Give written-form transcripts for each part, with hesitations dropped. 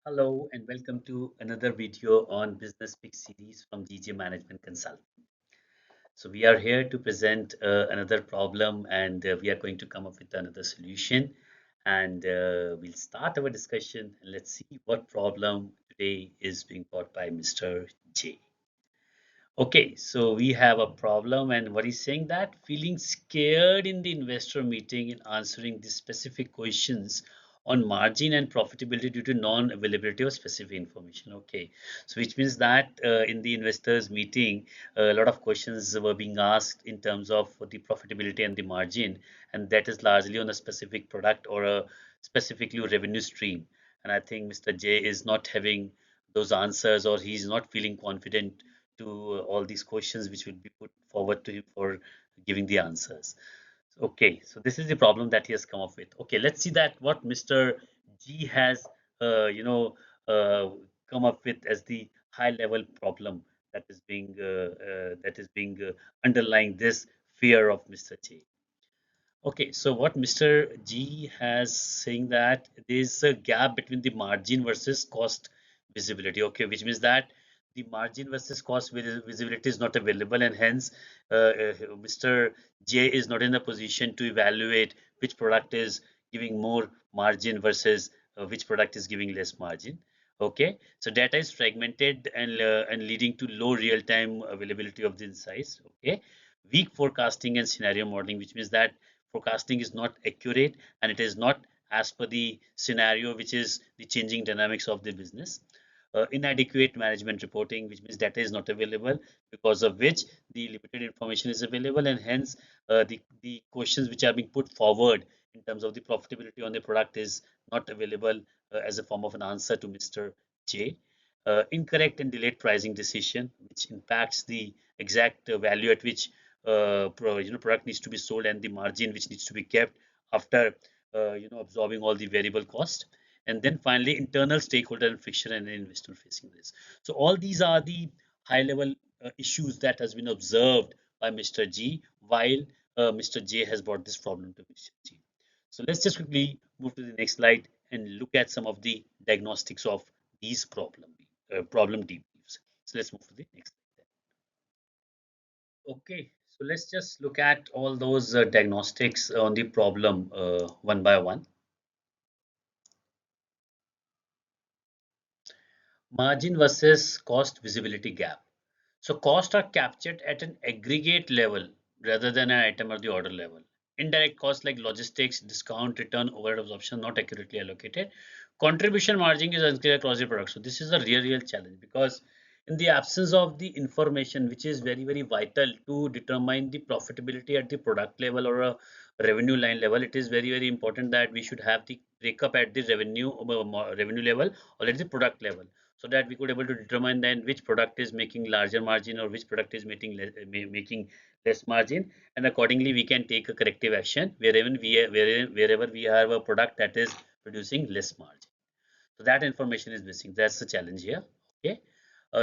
Hello and welcome to another video on Business Pick series from GJ Management Consult. So we are here to present another problem and we are going to come up with another solution and we'll start our discussion and let's see what problem today is being brought by Mr. J. Okay, so we have a problem and what he's saying that feeling scared in the investor meeting in answering the specific questions on margin and profitability due to non-availability of specific information. Okay, so which means that in the investors meeting, a lot of questions were being asked in terms of the profitability and the margin, and that is largely on a specific product or a specifically revenue stream. And I think Mr. J is not having those answers or he's not feeling confident to all these questions which will be put forward to him for giving the answers. Okay, so this is the problem that he has come up with. Okay, let's see that what Mr. G has, uh, you know, uh, come up with as the high-level problem that is being underlying this fear of Mr. J. Okay, so what Mr. G has saying that there's a gap between the margin versus cost visibility. Okay, which means that the margin versus cost visibility is not available, and hence Mr. J is not in a position to evaluate which product is giving more margin versus which product is giving less margin. Okay, so data is fragmented and leading to low real-time availability of the insights. Okay, weak forecasting and scenario modeling, which means that forecasting is not accurate and it is not as per the scenario, which is the changing dynamics of the business. Inadequate management reporting, which means data is not available, because of which the limited information is available, and hence the questions which are being put forward in terms of the profitability on the product is not available as a form of an answer to Mr. J. Incorrect and delayed pricing decision, which impacts the exact value at which product needs to be sold and the margin which needs to be kept after absorbing all the variable cost. And then finally, internal stakeholder and friction and investor facing this. So all these are the high level issues that has been observed by Mr. G while Mr. J has brought this problem to Mr. G. So let's just quickly move to the next slide and look at some of the diagnostics of these problem debriefs. So let's move to the next slide. Okay, so let's just look at all those diagnostics on the problem one by one. Margin versus cost visibility gap. So costs are captured at an aggregate level rather than an item or the order level. Indirect costs like logistics, discount, return, overhead absorption not accurately allocated. Contribution margin is unclear across the product. So this is a real challenge because in the absence of the information which is very vital to determine the profitability at the product level or a revenue line level, it is very important that we should have the breakup at the revenue level or at the product level, so that we could able to determine then which product is making larger margin or which product is making less margin, and accordingly we can take a corrective action wherever we have a product that is producing less margin. So that information is missing. That's the challenge here. Okay.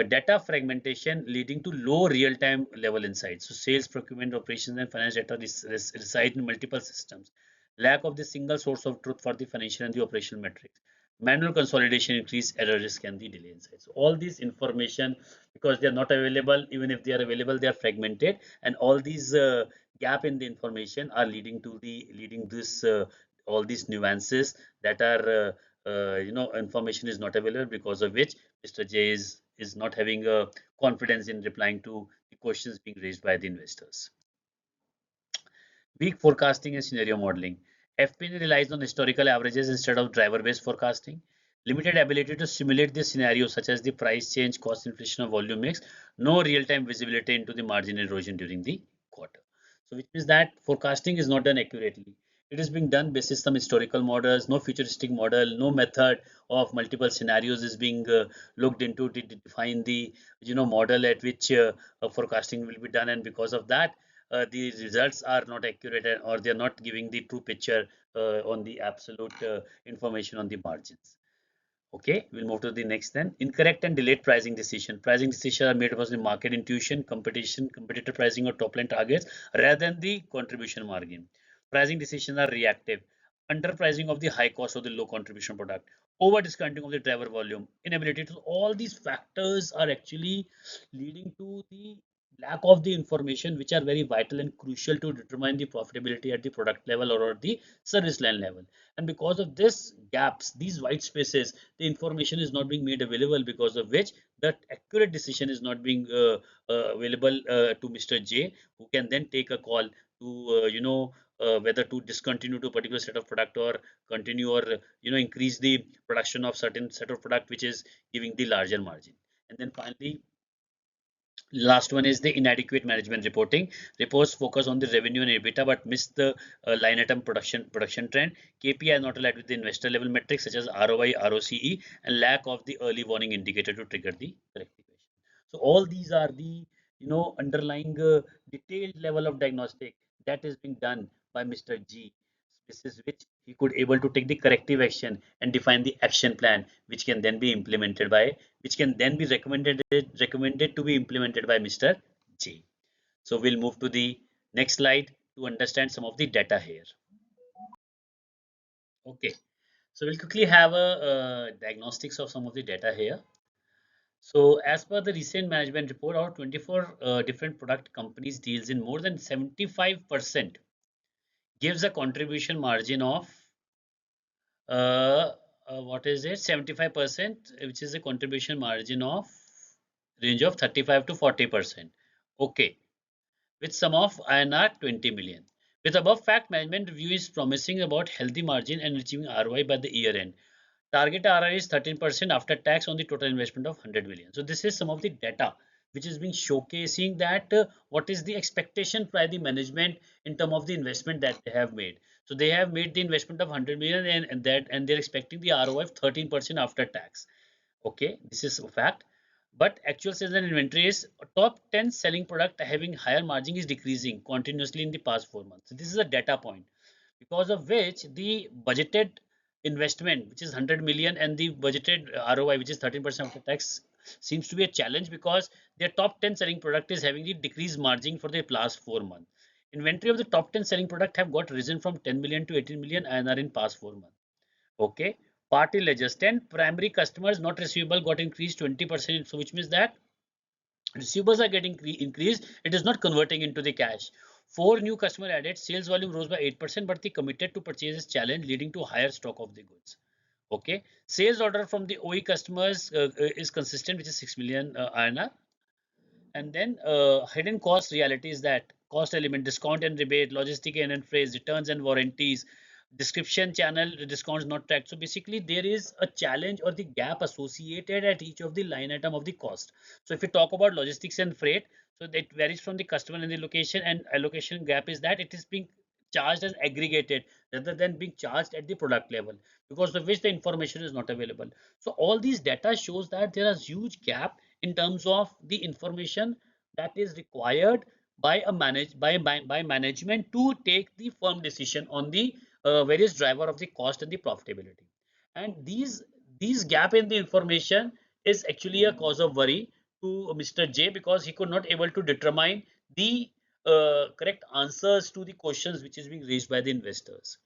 Data fragmentation leading to low real-time level insights. So sales, procurement, operations, and finance data reside in multiple systems. Lack of the single source of truth for the financial and the operational metrics. Manual consolidation increase error risk and the delay insights. So all these information, because they are not available, even if they are available, they are fragmented, and all these gap in the information are leading this all these nuances that are information is not available, because of which Mr. J is not having a confidence in replying to the questions being raised by the investors. Weak forecasting and scenario modeling. FP&A relies on historical averages instead of driver-based forecasting. Limited ability to simulate the scenarios such as the price change, cost inflation, or volume mix. No real-time visibility into the margin erosion during the quarter. So which means that forecasting is not done accurately. It is being done based on some historical models, no futuristic model, no method of multiple scenarios is being looked into to define the model at which forecasting will be done, and because of that the results are not accurate or they are not giving the true picture on the absolute information on the margins. Okay, we'll move to the next then. Incorrect and delayed pricing decision. Pricing decisions are made based on market intuition, competitor pricing or top line targets rather than the contribution margin. Pricing decisions are reactive. Underpricing of the high cost of the low contribution product. over discounting of the driver volume, inability to, all these factors are actually leading to the lack of the information which are very vital and crucial to determine the profitability at the product level or at the service line level. And because of this gaps, these white spaces, the information is not being made available, because of which that accurate decision is not being available to Mr. J, who can then take a call to whether to discontinue to a particular set of product or continue, or increase the production of certain set of product which is giving the larger margin. And then finally, last one is the inadequate management reporting. Reports focus on the revenue and EBITDA but miss the line item production trend. KPI not aligned with the investor level metrics such as ROI, ROCE, and lack of the early warning indicator to trigger the rectification. So all these are the underlying detailed level of diagnostic that is being done by Mr. G. This is which he could able to take the corrective action and define the action plan, which can then be implemented by, which can then be recommended to be implemented by Mr. J. So we'll move to the next slide to understand some of the data here. Okay, so we'll quickly have a diagnostics of some of the data here. So as per the recent management report, our 24 different product companies deals in more than 75% gives a contribution margin of uh, what is it, 75%, which is a contribution margin of range of 35 to 40%. Okay, with sum of INR 20 million. With above fact, management review is promising about healthy margin and achieving ROI by the year end. Target ROI is 13% after tax on the total investment of 100 million. So this is some of the data which is being showcasing that what is the expectation by the management in terms of the investment that they have made. So they have made the investment of 100 million, and they're expecting the ROI of 13% after tax. Okay, this is a fact. But actual sales and inventory is top 10 selling product having higher margin is decreasing continuously in the past 4 months. So this is a data point, because of which the budgeted investment, which is 100 million, and the budgeted ROI, which is 13% after tax, seems to be a challenge, because their top 10 selling product is having the decreased margin for the last 4 months. Inventory of the top 10 selling product have got risen from 10 million to 18 million INR in past 4 months. Okay, party ledgers, 10 primary customers not receivable got increased 20%. So which means that receivables are getting increased, it is not converting into the cash. 4 new customer added, sales volume rose by 8%, but the committed to purchase is challenge, leading to higher stock of the goods. Okay, sales order from the OE customers is consistent, which is 6 million INR. And then hidden cost reality is that cost element, discount and rebate, logistic and phrase, returns and warranties, description channel discounts not tracked. So basically there is a challenge or the gap associated at each of the line item of the cost. So if you talk about logistics and freight, so that varies from the customer and the location, and allocation gap is that it is being charged as aggregated rather than being charged at the product level, because of which the information is not available. So all these data shows that there is huge gap in terms of the information that is required by a by management to take the firm decision on the various driver of the cost and the profitability. And these gap in the information is actually a cause of worry to Mr. J, because he could not able to determine the correct answers to the questions which is being raised by the investors.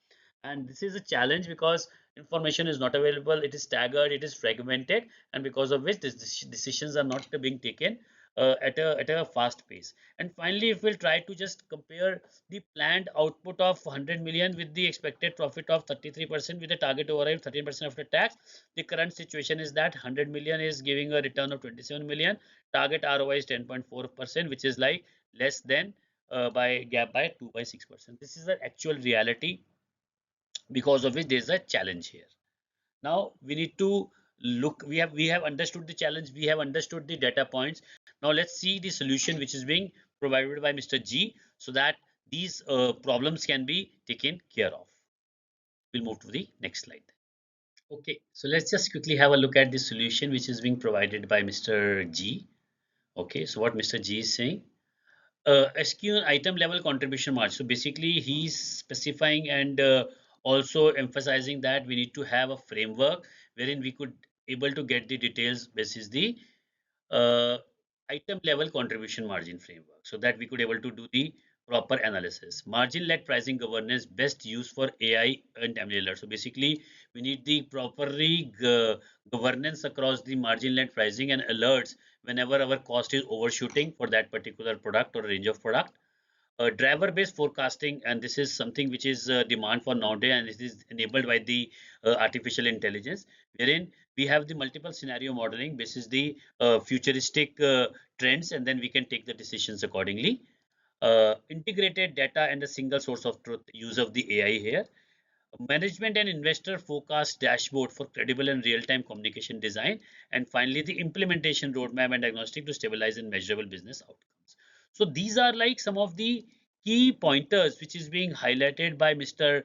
And this is a challenge, because information is not available, it is staggered, it is fragmented, and because of which these decisions are not being taken at a fast pace. And finally, if we'll try to just compare the planned output of 100 million with the expected profit of 33% with a target override 13% after tax, the current situation is that 100 million is giving a return of 27 million, target ROI is 10.4%, which is like less than by gap by 2 by 6%. This is the actual reality, because of which there is a challenge here. Now we need to look, we have understood the challenge, we have understood the data points. Now let's see the solution which is being provided by Mr. G, so that these problems can be taken care of. We'll move to the next slide. Okay, so let's just quickly have a look at the solution which is being provided by Mr. G. Okay, so what Mr. G is saying, SQ item level contribution margin. So basically he's specifying and also emphasizing that we need to have a framework wherein we could able to get the details basis the uh, item level contribution margin framework, so that we could able to do the proper analysis. Margin-led pricing governance best used for AI and ML. So basically, we need the properly governance across the margin-led pricing and alerts whenever our cost is overshooting for that particular product or range of product. Driver-based forecasting, and this is something which is demand for nowadays, and this is enabled by the artificial intelligence, wherein we have the multiple scenario modeling. This is the futuristic trends, and then we can take the decisions accordingly. Integrated data and a single source of truth, use of the AI here. Management and investor forecast dashboard for credible and real-time communication design. And finally, the implementation roadmap and diagnostic to stabilize and measurable business outcomes. So these are like some of the key pointers which is being highlighted by Mr.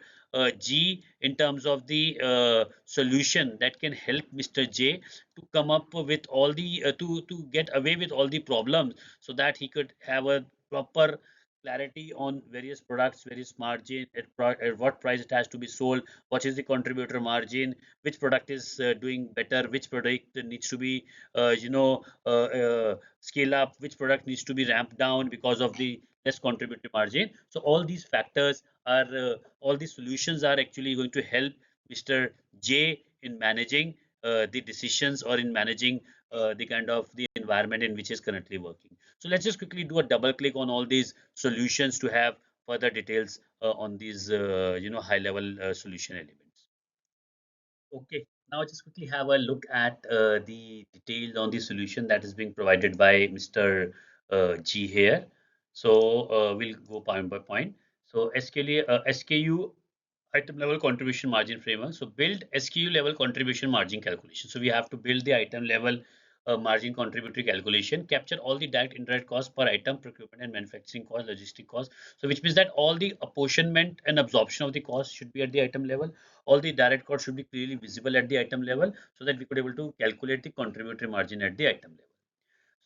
G in terms of the solution that can help Mr. J to come up with all the to get away with all the problems, so that he could have a proper clarity on various products, various margin, at what price it has to be sold, what is the contributor margin, which product is doing better, which product needs to be, scale up, which product needs to be ramped down because of the less contributor margin. So all these factors are, all these solutions are actually going to help Mr. J in managing the decisions, or in managing the kind of the environment in which is currently working. So let's just quickly do a double click on all these solutions to have further details on these high level solution elements. Okay, now just quickly have a look at the details on the solution that is being provided by Mr. G here. So we'll go point by point. So SKU, item level contribution margin framework. So build SKU level contribution margin calculation. So we have to build the item level margin contributory calculation, capture all the direct indirect costs per item, procurement and manufacturing cost, logistic cost. So which means that all the apportionment and absorption of the cost should be at the item level. All the direct costs should be clearly visible at the item level, so that we could able to calculate the contributory margin at the item level.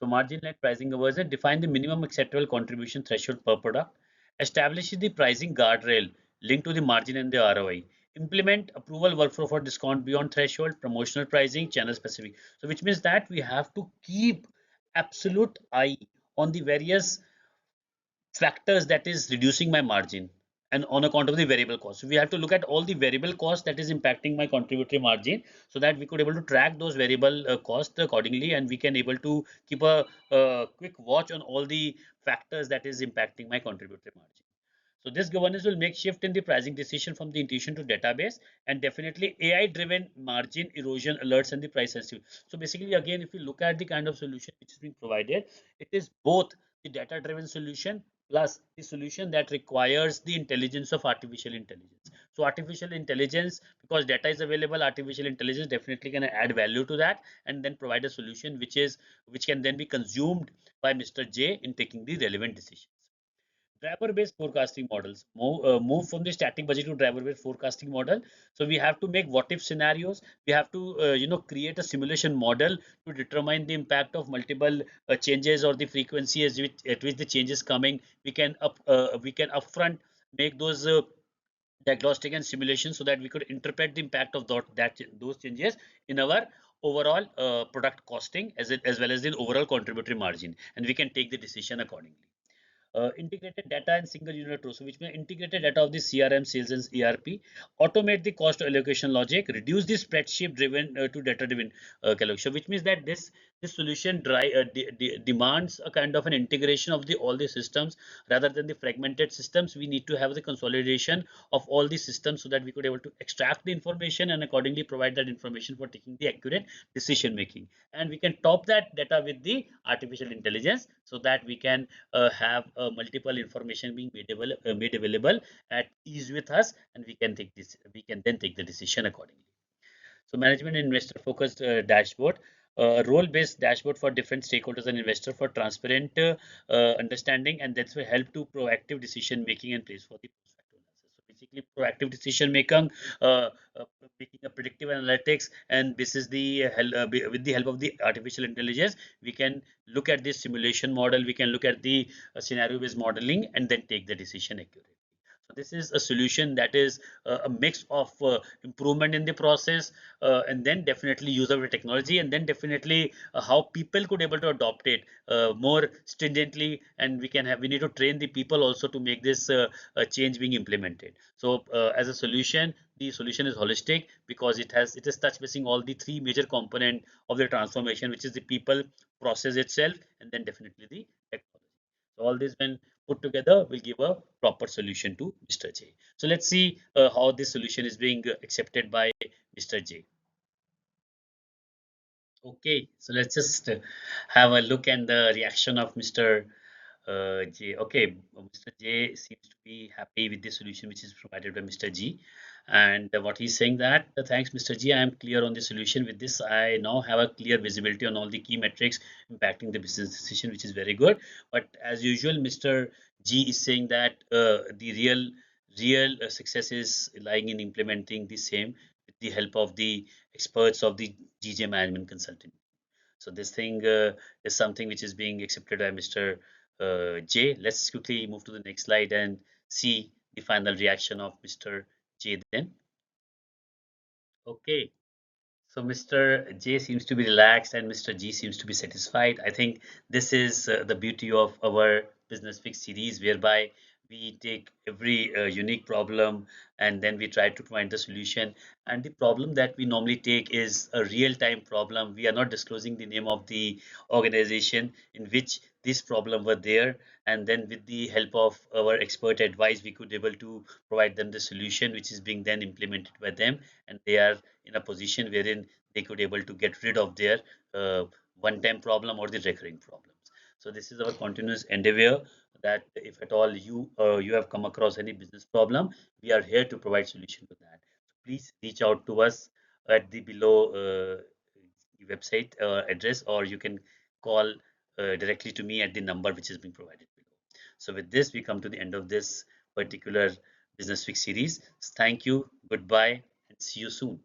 So margin-led pricing conversion, define the minimum acceptable contribution threshold per product, establishes the pricing guardrail linked to the margin and the ROI, implement approval workflow for discount beyond threshold, promotional pricing, channel specific. So which means that we have to keep absolute eye on the various factors that is reducing my margin, and on account of the variable cost. So we have to look at all the variable cost that is impacting my contributory margin, so that we could able to track those variable costs accordingly, and we can able to keep a quick watch on all the factors that is impacting my contributory margin. So this governance will make shift in the pricing decision from the intuition to database, and definitely AI driven margin erosion alerts and the price sensitive. So basically, again, if you look at the kind of solution which is being provided, it is both the data driven solution plus the solution that requires the intelligence of artificial intelligence. So artificial intelligence, because data is available, artificial intelligence definitely can add value to that, and then provide a solution which can then be consumed by Mr. J in taking the relevant decisions. Driver-based forecasting models, move from the static budget to driver-based forecasting model. So we have to make what-if scenarios. We have to create a simulation model to determine the impact of multiple changes, or the frequency at which the change is coming. We can upfront make those diagnostic and simulation, so that we could interpret the impact of those changes in our overall product costing, as well as the overall contributory margin, and we can take the decision accordingly. Integrated data and single unit row, so which means integrated data of the CRM, sales, and ERP, automate the cost allocation logic, reduce the spreadsheet driven to data driven calculation, which means that this solution demands a kind of an integration of the all the systems rather than the fragmented systems. We need to have the consolidation of all the systems, so that we could able to extract the information and accordingly provide that information for taking the accurate decision making. And we can top that data with the artificial intelligence, so that we can have multiple information being made available at ease with us, and we can then take the decision accordingly. So management and investor focused dashboard, role based dashboard for different stakeholders and investor for transparent understanding, and that's will help to proactive decision making and place for the post facto analysis. So basically proactive decision making, uh, uh, making a predictive analytics, and this is the with the help of the artificial intelligence, we can look at this simulation model, we can look at the scenario based modeling, and then take the decision accurately. So this is a solution that is a mix of improvement in the process, and then definitely use of the technology, and then definitely how people could able to adopt it more stringently, and we need to train the people also to make this change being implemented. So as a solution, the solution is holistic because it is touch basing all the three major component of the transformation, which is the people, process itself, and then definitely the technology. So all this when put together will give a proper solution to Mr. J. So let's see how this solution is being accepted by Mr. J. Okay, so let's just have a look at the reaction of Mr. J. Okay, Mr. J seems to be happy with the solution which is provided by Mr. G. And what he's saying that thanks, Mr. G, I am clear on the solution. With this, I now have a clear visibility on all the key metrics impacting the business decision, which is very good. But as usual, Mr. G is saying that the real success is lying in implementing the same with the help of the experts of the GJ management consulting. So this thing is something which is being accepted by Mr. J. Let's quickly move to the next slide and see the final reaction of Mr. J then. Okay. So Mr. J seems to be relaxed and Mr. G seems to be satisfied. I think this is the beauty of our Business Fix series, whereby we take every unique problem and then we try to find the solution. And the problem that we normally take is a real-time problem. We are not disclosing the name of the organization in which this problem were there. And then with the help of our expert advice, we could able to provide them the solution, which is being then implemented by them, and they are in a position wherein they could able to get rid of their uh, one-time problem or the recurring problems. So this is our continuous endeavor that if at all you have come across any business problem, we are here to provide solution to that. So please reach out to us at the below website address, or you can call directly to me at the number which has been provided below. So with this, we come to the end of this particular Business Fix series. Thank you, goodbye, and see you soon.